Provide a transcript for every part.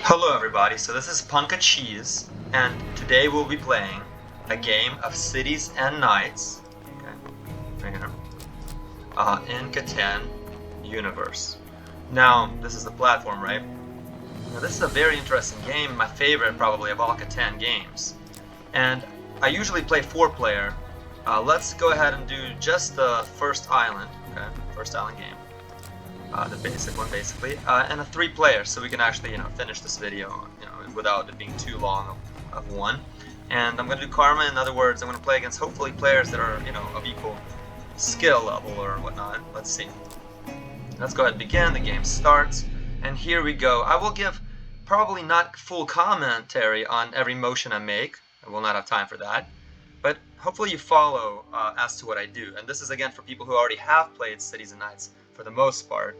Hello everybody, so this is ponkacheese, and today we'll be playing a game of cities and knights, okay, right here, in Catan universe. Now, this is the platform, right? Now this is a very interesting game, my favorite probably of all Catan games. And I usually play 4-player. Let's go ahead and do just the first island, okay, first island game. The basic one basically, and a 3-player, so we can actually, finish this video, without it being too long of one. And I'm going to do karma. In other words, I'm going to play against hopefully players that are, of equal skill level or whatnot. Let's see. Let's go ahead and begin. The game starts, and here we go. I will give probably not full commentary on every motion I make. I will not have time for that, but hopefully you follow as to what I do. And this is again for people who already have played Cities and Knights for the most part.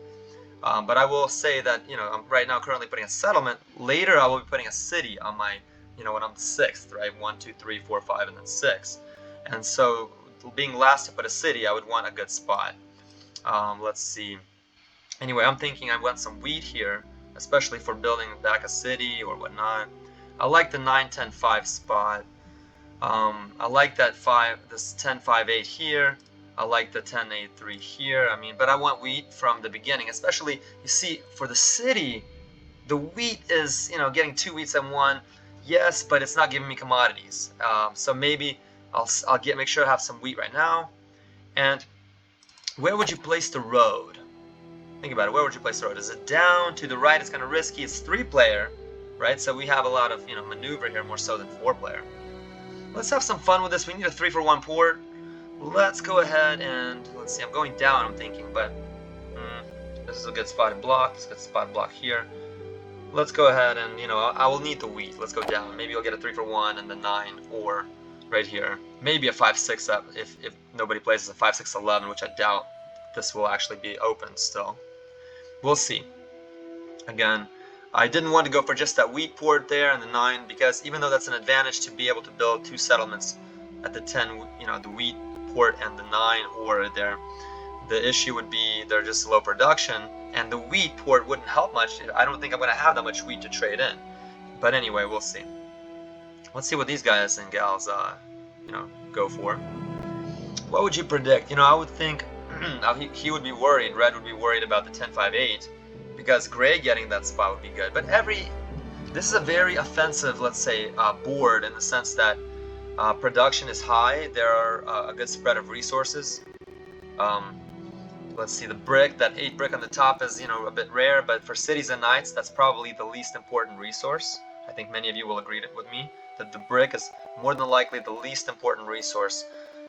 But I will say that, I'm right now currently putting a settlement. Later I will be putting a city on my, when I'm 6th, right? 1, 2, 3, 4, 5, and then 6. And so being last to put a city, I would want a good spot. Let's see. Anyway, I'm thinking I want some wheat here, especially for building back a city or whatnot. I like the 9, 10, 5 spot. I like that this 10, 5, 8 here. I like the 10, 8, 3 here. But I want wheat from the beginning, especially, you see, for the city, the wheat is, getting 2 wheats and 1. Yes, but it's not giving me commodities. So maybe I'll make sure I have some wheat right now. And where would you place the road? Think about it. Where would you place the road? Is it down to the right? It's kind of risky. It's 3-player, right? So we have a lot of, maneuver here, more so than 4-player. Let's have some fun with this. We need a 3-for-1 port. Let's go ahead and, let's see, I'm going down, I'm thinking, but this is a good spot to block. This is a good spot to block here. Let's go ahead and, I will need the wheat. Let's go down. Maybe I'll get a 3-for-1 and the 9, or right here. Maybe a 5-6 up if nobody places a 5-6, 11, which I doubt this will actually be open still. We'll see. Again, I didn't want to go for just that wheat port there and the 9, because even though that's an advantage to be able to build 2 settlements at the 10, the wheat port and the 9 or there, the issue would be they're just low production, and the wheat port wouldn't help much. I don't think I'm going to have that much wheat to trade in. But anyway, we'll see. Let's see what these guys and gals, go for. What would you predict? I would think he would be worried, Red would be worried about the 10, 5, 8, because Gray getting that spot would be good. But this is a very offensive, let's say, board, in the sense that production is high. There are a good spread of resources. Let's see, the brick, that 8 brick on the top is, a bit rare, but for cities and knights, that's probably the least important resource. I think many of you will agree with me that the brick is more than likely the least important resource,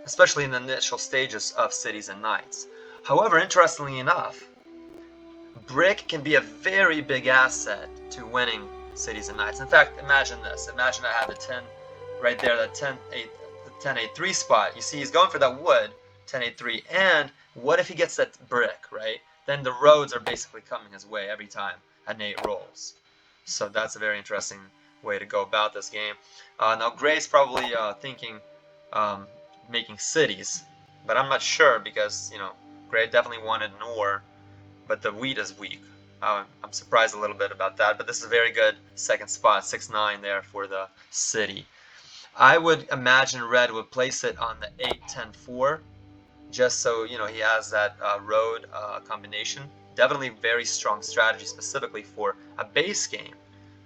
especially in the initial stages of cities and knights. However, interestingly enough, brick can be a very big asset to winning cities and knights. In fact, imagine this. Imagine I have a 10 right there, that 10, 8, 10, 8, 3 spot. You see, he's going for that wood, 10, 8, 3. And what if he gets that brick, right? Then the roads are basically coming his way every time an 8 rolls. So that's a very interesting way to go about this game. Now, Gray's probably thinking making cities, but I'm not sure because, Gray definitely wanted an ore, but the wheat is weak. I'm surprised a little bit about that, but this is a very good second spot, 6-9 there for the city. I would imagine Red would place it on the 8-10-4, just so, he has that road combination. Definitely very strong strategy specifically for a base game.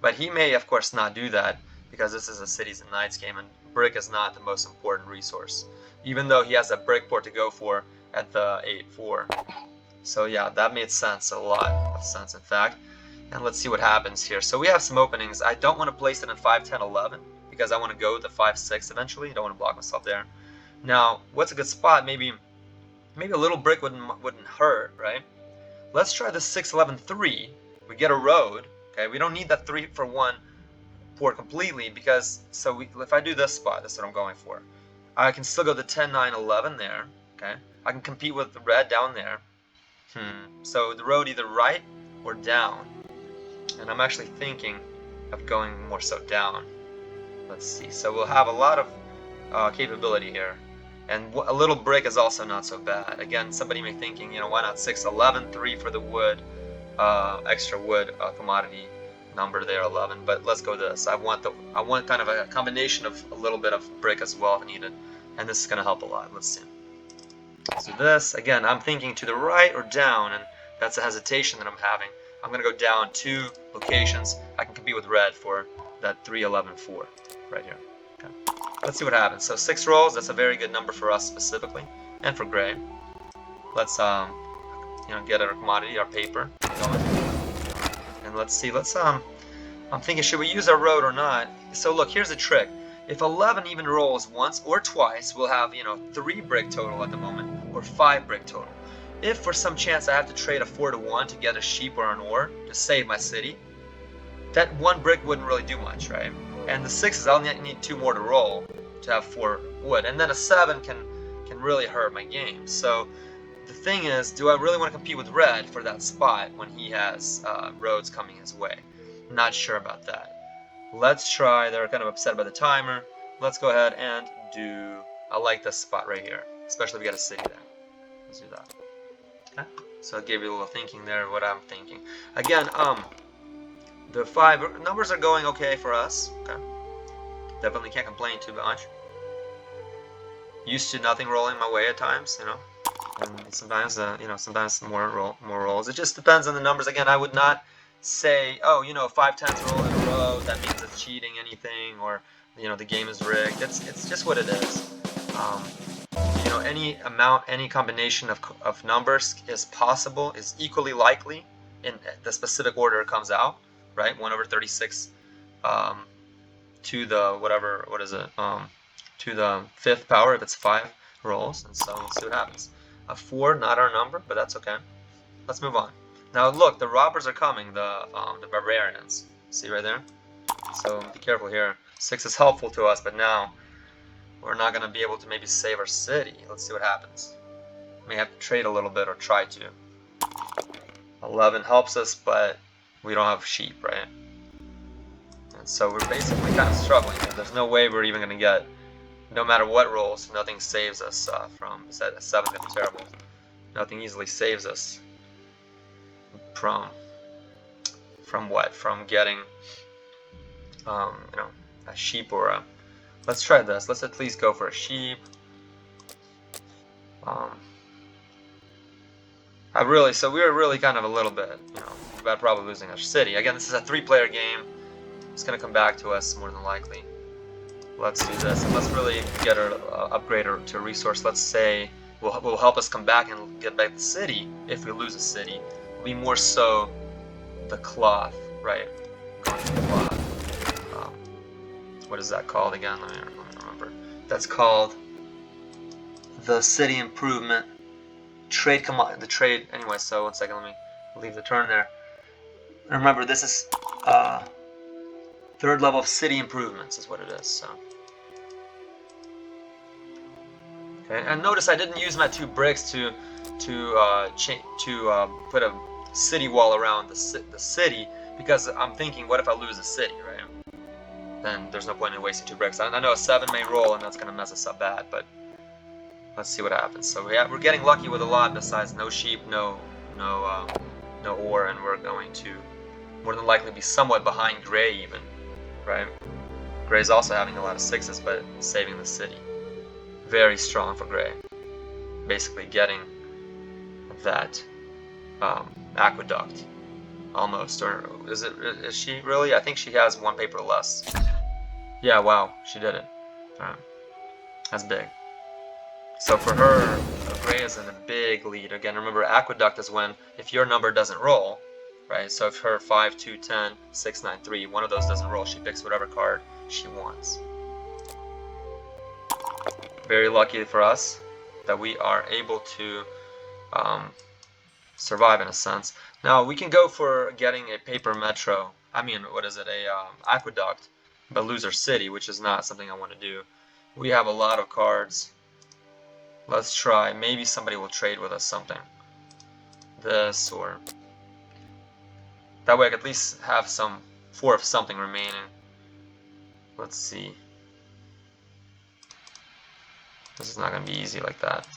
But he may, of course, not do that, because this is a Cities and Knights game, and brick is not the most important resource, even though he has a brick port to go for at the 8-4. So yeah, that made sense, a lot of sense in fact. And let's see what happens here. So we have some openings. I don't want to place it in 5, 10, 11, because I want to go to 5, 6 eventually. I don't want to block myself there. Now, what's a good spot? Maybe a little brick wouldn't hurt, right? Let's try the 6, 11, 3. We get a road. Okay, we don't need that 3-for-1 port completely, because if I do this spot, that's what I'm going for. I can still go to 10, 9, 11 there. Okay, I can compete with the red down there. So the road either right or down, and I'm actually thinking of going more so down. Let's see. So we'll have a lot of capability here, and a little brick is also not so bad. Again, somebody may be thinking, why not 6, 11, 3 for the wood, extra wood commodity, number there, 11. But let's go this. I want kind of a combination of a little bit of brick as well if needed, and this is gonna help a lot. Let's see. So this again, I'm thinking to the right or down, and that's a hesitation that I'm having. I'm gonna go down 2 locations. I can compete with red for that 3, 11, 4 right here. Okay. Let's see what happens. So 6 rolls. That's a very good number for us specifically, and for gray. Let's get our commodity, our paper going, and let's see. I'm thinking, should we use our road or not? So look, here's the trick. If 11 even rolls once or twice, we'll have 3 brick total at the moment, or 5 brick total. If for some chance I have to trade a 4 to 1 to get a sheep or an ore to save my city, that 1 brick wouldn't really do much, right? And the 6s, I'll need 2 more to roll to have 4 wood, and then a 7 can really hurt my game. So the thing is, do I really want to compete with red for that spot when he has roads coming his way? Not sure about that. Let's try. They're kind of upset by the timer. Let's go ahead and do. I like this spot right here, especially if we got a city there. Let's do that. Okay. So I gave you a little thinking there. What I'm thinking. Again, the 5 numbers are going okay for us. Okay. Definitely can't complain too much. Used to nothing rolling my way at times, and sometimes sometimes more rolls. It just depends on the numbers. Again, I would not say, oh, 5 10s roll in a row, that means it's cheating anything, or the game is rigged. It's just what it is. Any amount, any combination of numbers is possible, is equally likely in the specific order it comes out, right? 1/36 to the whatever, what is it, to the 5th power if it's 5 rolls. And so let's see what happens. A 4, not our number, but that's okay. Let's move on. Now look, the robbers are coming, the barbarians. See right there? So be careful here. 6 is helpful to us, but now we're not going to be able to maybe save our city. Let's see what happens. May have to trade a little bit or try to. 11 helps us, but we don't have sheep, right? And so we're basically kind of struggling. There's no way we're even going to get, no matter what rolls, nothing saves us from, 7 is going to be terrible. Nothing easily saves us from what? From getting, a sheep or a. Let's try this. Let's at least go for a sheep. So we were really kind of a little bit, about probably losing our city. Again, this is a 3-player game. It's gonna come back to us more than likely. Let's do this, and let's really get our upgrade to a resource. Let's say will help us come back and get back the city if we lose a city. It'll be more so the cloth, right? Going to the cloth. What is that called again? Let me remember. That's called the city improvement trade command. The trade. Anyway, so 1 second. Let me leave the turn there. And remember, this is 3rd level of city improvements is what it is. So. Okay, and notice I didn't use my 2 bricks to put a city wall around the city, because I'm thinking, what if I lose a city, right? Then there's no point in wasting 2 bricks. I know a 7 may roll, and that's going to mess us up bad, but let's see what happens. So we're getting lucky with a lot besides no sheep, no ore, and we're going to more than likely be somewhat behind gray even, right? Gray's also having a lot of 6s, but saving the city. Very strong for gray. Basically getting that aqueduct. Almost, or is she really? I think she has 1 paper less. Yeah, wow, she did it. Alright. That's big. So for her, gray is in a big lead. Again, remember, aqueduct is when, if your number doesn't roll, right? So if her 5, 2, 10, 6, 9, 3, one of those doesn't roll, she picks whatever card she wants. Very lucky for us that we are able to survive in a sense. Now we can go for getting a paper metro. A aqueduct, but lose our city, which is not something I want to do. We have a lot of cards. Let's try. Maybe somebody will trade with us something. This, or that way I could at least have 4 of something remaining. Let's see. This is not going to be easy like that.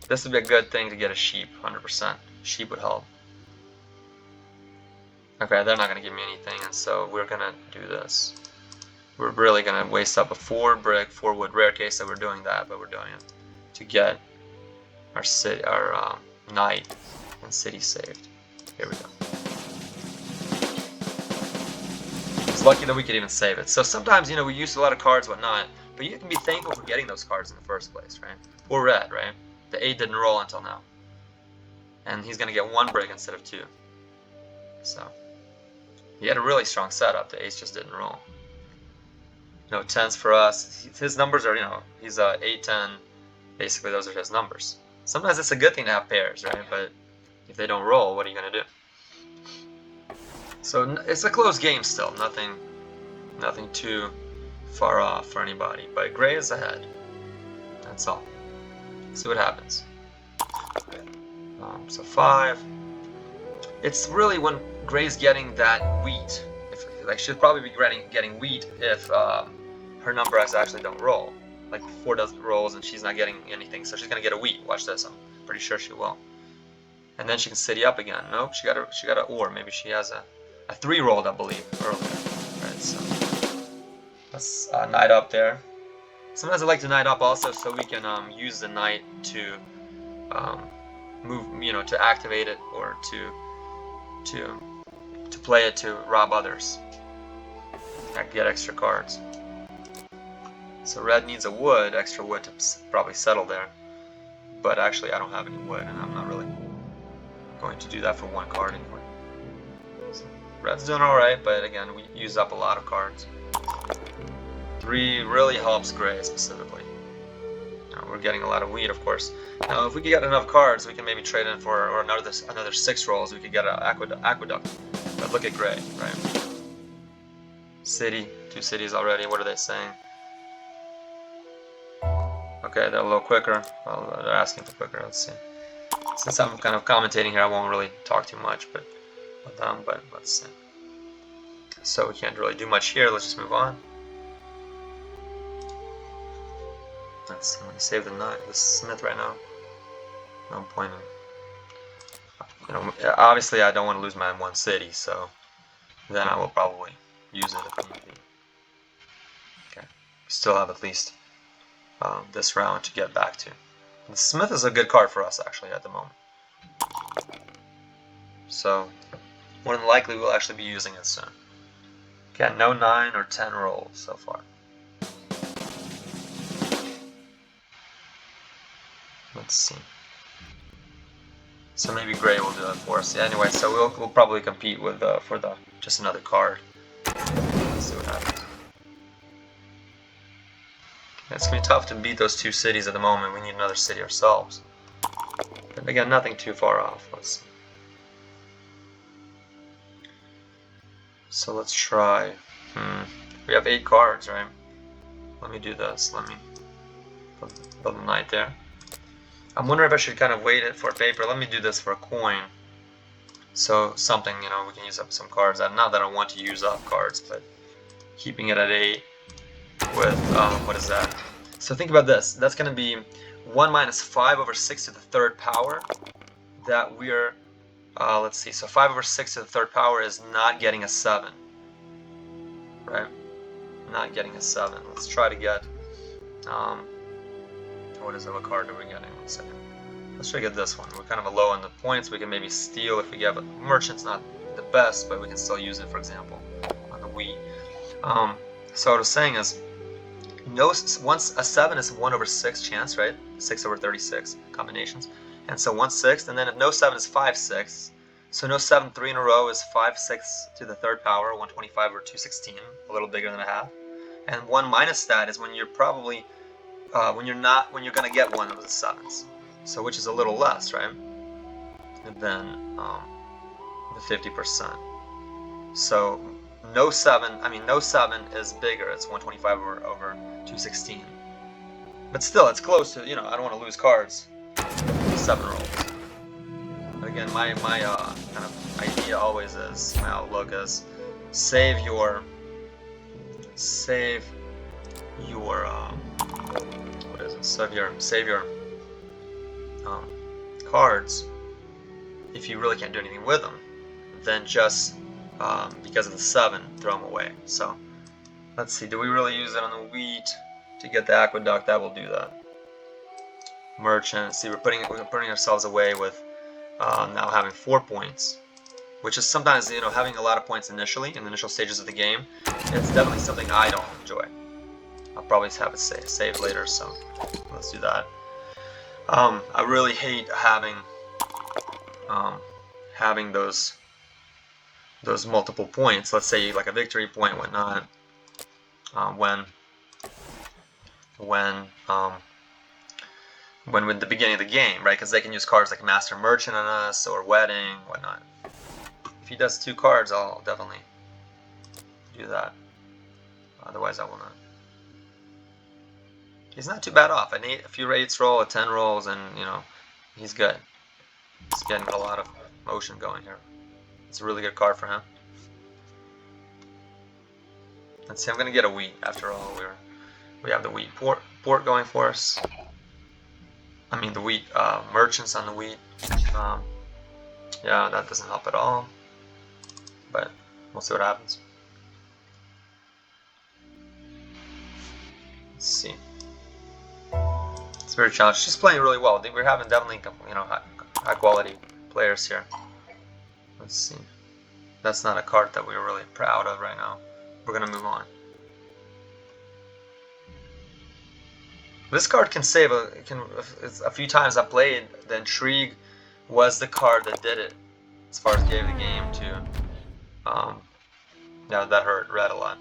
This would be a good thing to get a sheep, 100%. Sheep would help. Okay, they're not going to give me anything, and so we're going to do this. We're really going to waste up a 4 brick, 4 wood. Rare case that we're doing that, but we're doing it to get our city, our knight and city saved. Here we go. It's lucky that we could even save it. So sometimes, you know, we use a lot of cards, whatnot, but you can be thankful for getting those cards in the first place, right? Poor red, right? The 8 didn't roll until now. And he's going to get 1 brick instead of 2. So he had a really strong setup. The ace just didn't roll. You know, 10s for us. His numbers are, you know, he's 8, 10. Basically, those are his numbers. Sometimes it's a good thing to have pairs, right? But if they don't roll, what are you going to do? So it's a close game still. Nothing too far off for anybody. But gray is ahead. That's all. See what happens. So 5. It's really when gray's getting that wheat. Like she'll probably be getting wheat if her numbers actually don't roll. Like 4 doesn't rolls and she's not getting anything, so she's gonna get a wheat. Watch this. I'm pretty sure she will. And then she can city up again. Nope, she got a or maybe she has a 3 rolled, I believe, earlier. Right, so let's knight up there. Sometimes I like to knight up also so we can use the knight to move, you know, to activate it or to play it to rob others. I can get extra cards. So red needs a wood, extra wood to probably settle there. But actually I don't have any wood and I'm not really going to do that for 1 card anyway. So red's doing alright, but again, we use up a lot of cards. 3 really helps gray specifically. You know, we're getting a lot of wheat, of course. Now if we could get enough cards, we can maybe trade in for or another 6 rolls, we could get an aqueduct. But look at gray, right? City, 2 cities already, what are they saying? Okay, they're a little quicker. Well, they're asking for quicker, let's see. Since I'm kind of commentating here, I won't really talk too much, but let's see. So we can't really do much here, let's just move on. Let's see, let me save the smith right now. No point in, you know, obviously I don't want to lose my 1 city, so then I will probably use it if need be. Okay, we still have at least this round to get back to. The smith is a good card for us actually at the moment. So more than likely we'll actually be using it soon. Again, no 9 or 10 rolls so far. Let's see. So maybe gray will do it for us. Yeah, anyway, so we'll probably compete with for just another card. Let's see what happens. It's gonna be tough to beat those 2 cities at the moment. We need another city ourselves. But again, nothing too far off. Let's see. So let's try. We have 8 cards, right? Let me do this. Let me put the knight there. I'm wondering if I should kind of wait it for paper. Let me do this for a coin. So something, you know, we can use up some cards. Not that I want to use up cards, but keeping it at 8 with, what is that? So think about this. That's going to be 1 minus 5 over 6 to the 3rd power. That we're, let's see, so 5 over 6 to the 3rd power is not getting a 7. Right? Not getting a 7. Let's try to get, what card are we getting? 1 second. Let's try to get this one. We're kind of low on the points. We can maybe steal if we get, but merchant's not the best, but we can still use it, for example, on the Wii. So what I was saying is, once a 7 is 1 over 6 chance, right? 6 over 36 combinations. And so 1/6, and then if no 7 is 5/6. So no 7 3 in a row is 5/6 to the 3rd power, 125 over 216, a little bigger than a half. And 1 minus that is when you're probably when you're gonna get one of the 7s, so which is a little less, right? And then the 50%. So no 7 is bigger. It's 125 over 216. But still, it's close to, you know, I don't want to lose cards. 7 rolls. But again, my kind of idea always is, my outlook is, save your cards if you really can't do anything with them. Then just because of the 7, throw them away. So let's see, do we really use it on the wheat to get the aqueduct? That will do that. Merchant, see, we're putting ourselves away with now having 4 points, which is sometimes, you know, having a lot of points initially in the initial stages of the game. It's definitely something I don't enjoy. I'll probably have it saved later, so let's do that. I really hate having those multiple points. Let's say like a victory point, whatnot. When at the beginning of the game, right? Because they can use cards like Master Merchant on us or Wedding, whatnot. If he does 2 cards, I'll definitely do that. Otherwise, I will not. He's not too bad off. A few rates roll, a 10 rolls, and you know, he's good. He's getting a lot of motion going here. It's a really good card for him. Let's see. I'm gonna get a wheat after all. We have the wheat port going for us. I mean the wheat merchants on the wheat. Yeah, that doesn't help at all. But we'll see what happens. Let's see. It's very challenging. She's playing really well. I think we're having definitely, you know, high quality players here. Let's see. That's not a card that we're really proud of right now. We're gonna move on. This card can save a few times I played. The Intrigue was the card that did it as far as gave the game to. Yeah, that hurt Red a lot.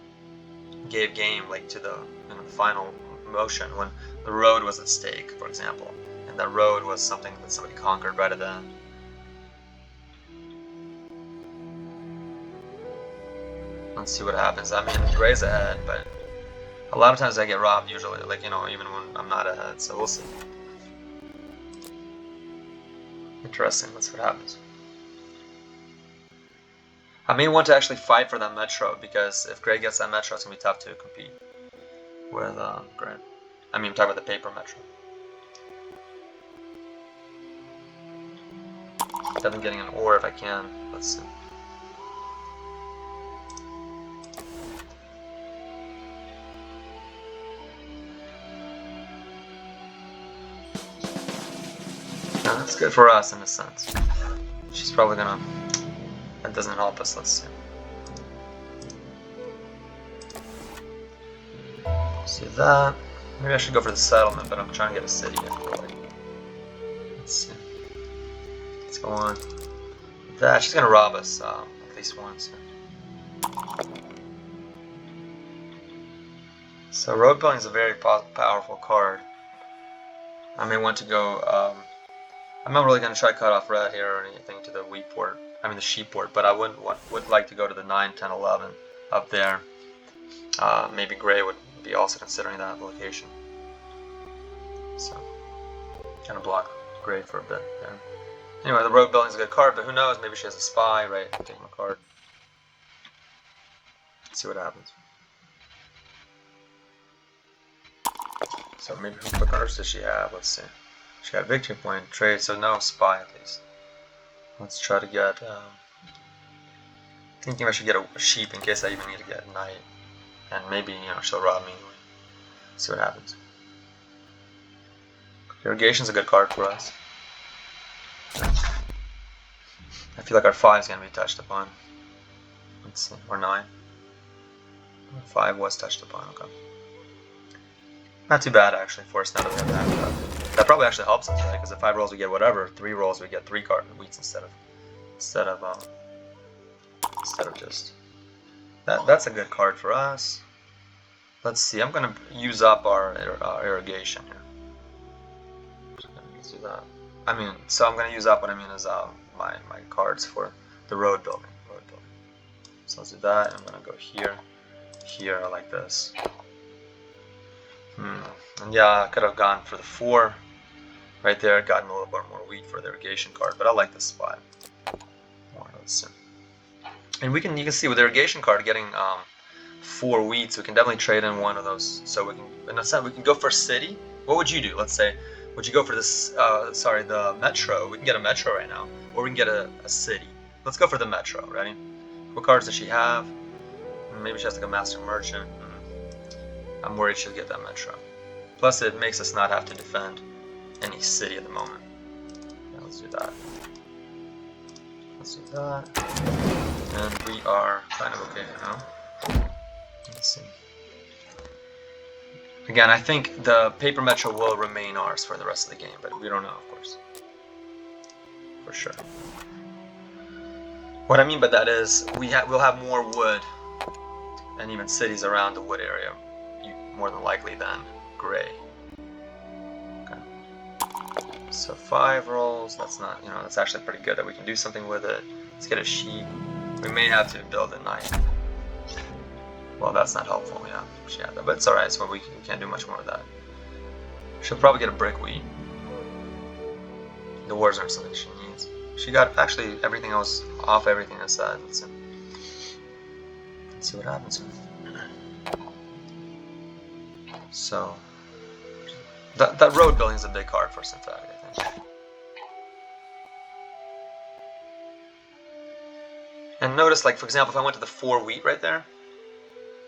Gave game like to the, you know, the final motion when the road was at stake, for example, and that road was something that somebody conquered right at the end. Let's see what happens. I mean, Gray's ahead, but a lot of times I get robbed usually, like, you know, even when I'm not ahead, so we'll see. Interesting, let's see what happens. I may want to actually fight for that Metro, because if Gray gets that Metro, it's going to be tough to compete with Gray. I mean, I'm talking about the paper Metro. Definitely getting an ore if I can. Let's see. Yeah, that's good for us in a sense. She's probably gonna... That doesn't help us, let's see. See that. Maybe I should go for the settlement, but I'm trying to get a city. Let's see. Let's go on. That she's gonna rob us at least once. So road building is a very powerful card. I may want to go. I'm not really gonna try to cut off red here or anything to the wheat port. I mean the sheep port, but I would like to go to the 9, 10, 11 up there. Maybe Gray would be also considering that location. So, kind of block Gray for a bit there. Anyway, the road building is a good card, but who knows? Maybe she has a spy, right? Take my card. Let's see what happens. So maybe what cards does she have? Let's see. She had victory point, trade, so no spy at least. Let's try to get. Thinking I should get a sheep in case I even need to get a knight, and maybe, you know, she'll rob me anyway. See what happens. Irrigation's a good card for us. I feel like our 5 is going to be touched upon. Let's see, or 9. 5 was touched upon, okay. Not too bad actually for us now that we have that. That probably actually helps us, right? Because if 5 rolls we get whatever, 3 rolls we get 3 card wheats instead of just. That's a good card for us. Let's see. I'm gonna use up our irrigation here. Let's do that. I mean, so I'm gonna use up what I mean is my cards for the road building. So let's do that. I'm gonna go here, like this. And yeah, I could have gone for the 4 right there, gotten a little bit more wheat for the irrigation card, but I like this spot more. Let's see. And you can see with the irrigation card getting 4 wheats, we can definitely trade in one of those. So we can, in a sense, we can go for a city. What would you do? Let's say, would you go for this? The metro. We can get a metro right now, or we can get a city. Let's go for the metro. Ready? What cards does she have? Maybe she has like a master merchant. I'm worried she'll get that metro. Plus it makes us not have to defend any city at the moment. Yeah, let's do that. Let's do that. And we are kind of okay for now. Let's see. Again, I think the paper metro will remain ours for the rest of the game, but we don't know, of course. For sure. What I mean by that is we'll have more wood and even cities around the wood area, more than likely than gray. Okay. So 5 rolls. That's not, that's actually pretty good that we can do something with it. Let's get a sheep. We may have to build a knight. Well, that's not helpful. Yeah, she had that, but it's alright. So we can't do much more with that. She'll probably get a brick wheat. The wars aren't something she needs. She got actually everything else off. Everything I said. Let's see what happens. So that road building is a big card for Synthetic, I think. And notice, like for example, if I went to the 4 wheat right there,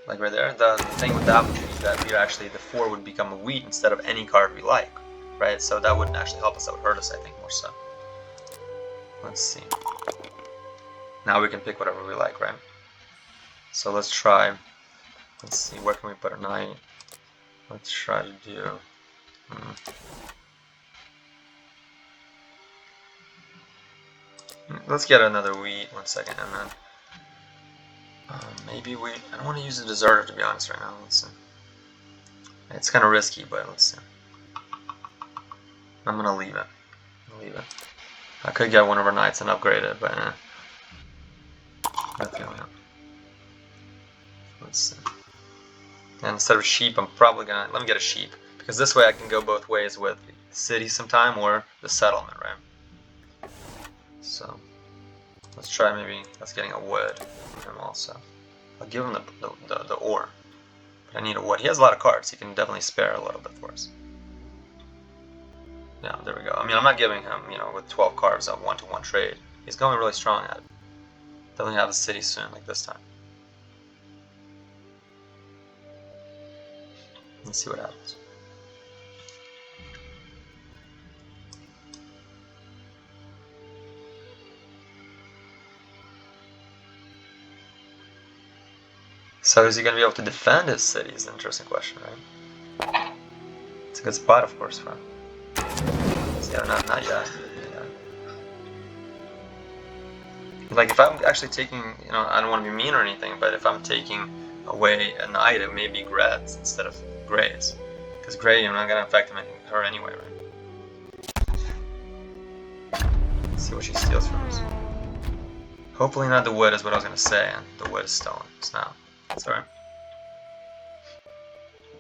like right there, the thing with that would be that we actually the 4 would become a wheat instead of any card we like, right? So that wouldn't actually help us. That would hurt us, I think, more so. Let's see. Now we can pick whatever we like, right? So let's try. Let's see, where can we put a knight? Let's try to do. Let's get another wheat. 1 second, and then maybe we. I don't want to use a deserter, to be honest, right now. Let's see. It's kind of risky, but let's see. I'm gonna leave it. I could get one of our knights and upgrade it, but let's see. And instead of sheep, I'm probably gonna let me get a sheep, because this way I can go both ways with the city sometime or the settlement, right? So let's try maybe that's getting a wood from him also. I'll give him the ore, but I need a wood. He has a lot of cards. He can definitely spare a little bit for us. Yeah, there we go. I mean, I'm not giving him, with 12 cards of 1-to-1 trade. He's going really strong at it. Definitely have a city soon, like this time. Let's see what happens. So is he going to be able to defend his city is an interesting question, right? It's a good spot, of course, for him. Yeah, not yet. Like if I'm actually taking, I don't want to be mean or anything, but if I'm taking away a knight, it may be reds instead of grays, because gray, not gonna affect her anyway, right? Let's see what she steals from us. Hopefully not the wood is what I was gonna say, and the wood is stolen. So it's alright.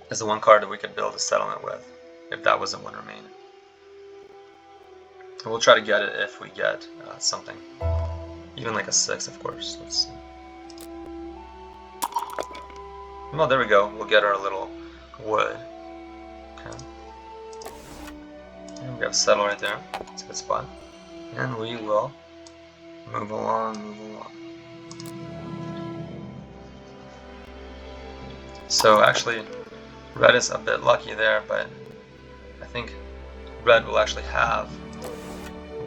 It's the one card that we could build a settlement with, if that wasn't one remaining. And we'll try to get it if we get something. Even like a 6, of course. Let's see. Well, there we go. We'll get our little wood. Okay. And we have settle right there. It's a good spot. And we will move along. So actually, red is a bit lucky there, but I think red will actually have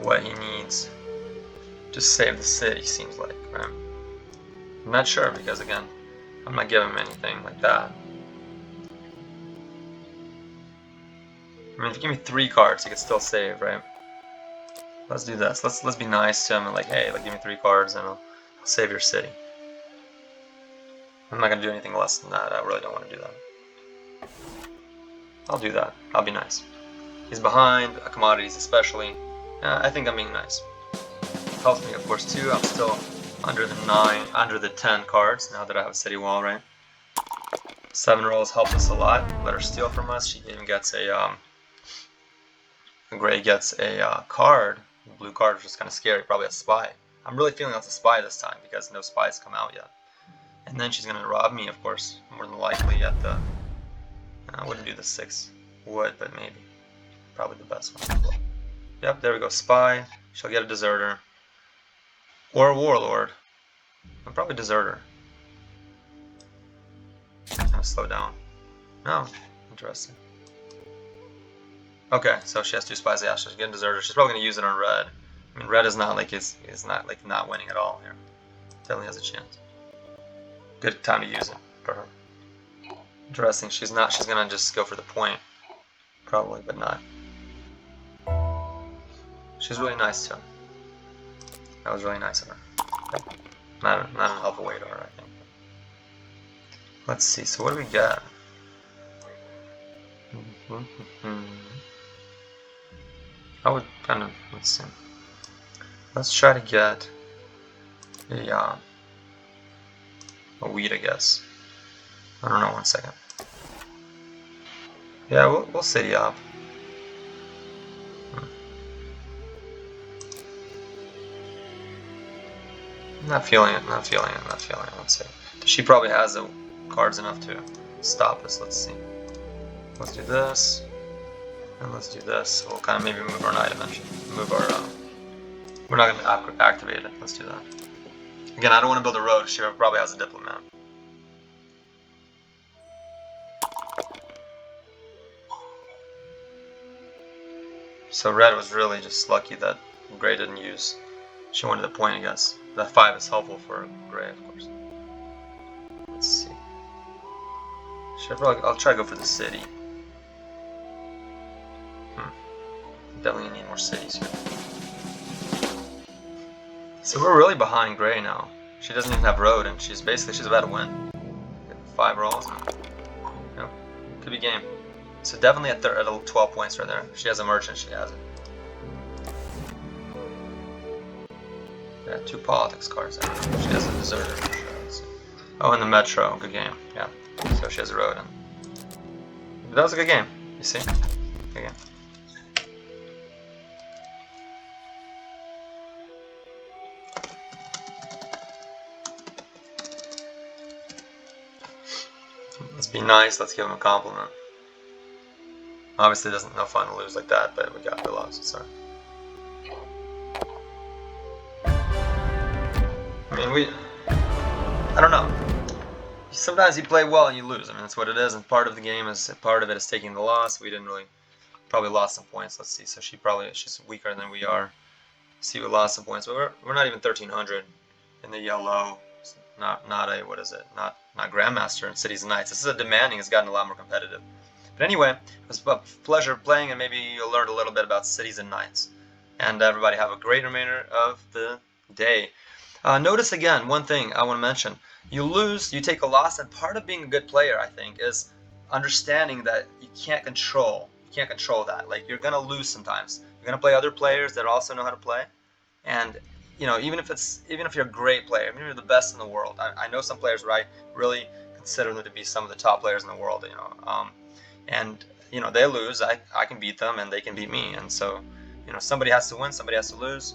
what he needs to save the city, seems like, right? I'm not sure, because again, I'm not giving him anything like that. I mean, if you give me 3 cards, he could still save, right? Let's do this. Let's be nice to him and like, hey, give me 3 cards and I'll save your city. I'm not gonna do anything less than that. I really don't want to do that. I'll do that. I'll be nice. He's behind commodities, especially. I think I'm being nice. Helps me, of course, too. I'm still under the 10 cards now that I have a city wall, right? 7 rolls help us a lot. Let her steal from us. She even gets a gray gets a card, a blue card, which is kind of scary. Probably a spy. I'm really feeling that's a spy this time because no spies come out yet. And then she's gonna rob me, of course, more than likely at the. I wouldn't do the 6 wood, but maybe. Probably the best one. Yep, there we go. Spy. She'll get a deserter. Or a warlord. I'll probably desert her. Kind of slow down. No, interesting. Okay, so she has 2 spies. Yeah, she's getting deserter. She's probably gonna use it on red. I mean, red is not like is not like not winning at all here. Definitely has a chance. Good time to use it for her. Interesting. She's not. She's gonna just go for the point, probably, but not. She's really nice too. That was really nice of her. Not an helpful way to her, I think. Let's see. So what do we get? I would kind of, let's see. Let's try to get a wheat, I guess. I don't know. 1 second. Yeah, we'll city up. Not feeling it. Not feeling it. Not feeling it. Let's see. She probably has the cards enough to stop us. Let's see. Let's do this. And let's do this. We'll kind of maybe move our knight eventually. Move our. We're not going to activate it. Let's do that. Again, I don't want to build a road. She probably has a diplomat. So red was really just lucky that gray didn't use. She wanted the point, I guess. That 5 is helpful for gray, of course. Let's see. I'll try to go for the city. Definitely need more cities here. So we're really behind gray now. She doesn't even have road, and she's about to win. 5 rolls. Could be game. So definitely at 12 points right there. If she has a merchant, she has it. Yeah, 2 politics cards there. She has a deserter. Oh, and the metro. Good game. Yeah. So she has a road. And that was a good game. You see? Good game. Let's be nice. Let's give him a compliment. Obviously, it no fun to lose like that, but we lost. Sorry. I mean, I don't know. Sometimes you play well and you lose. I mean, that's what it is. And part of the game is taking the loss. We didn't really, probably lost some points. Let's see. So she's weaker than we are. See, we lost some points, but we're not even 1300 in the yellow. Not a what is it? Not Grandmaster in Cities and Knights. This is a demanding. It's gotten a lot more competitive. But anyway, it was a pleasure playing, and maybe you'll learn a little bit about Cities and Knights. And everybody have a great remainder of the day. Notice again, one thing I want to mention. You lose, you take a loss, and part of being a good player, I think, is understanding that you can't control that. Like, you're going to lose sometimes. You're going to play other players that also know how to play. And, even if you're a great player, even if you're the best in the world, I know some players where I really consider them to be some of the top players in the world, and they lose. I can beat them, and they can beat me. And so, somebody has to win, somebody has to lose.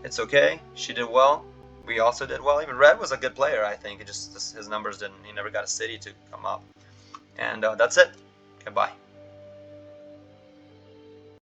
It's okay. She did well. We also did well. Even Red was a good player, I think. His numbers didn't. He never got a city to come up. And that's it. Goodbye.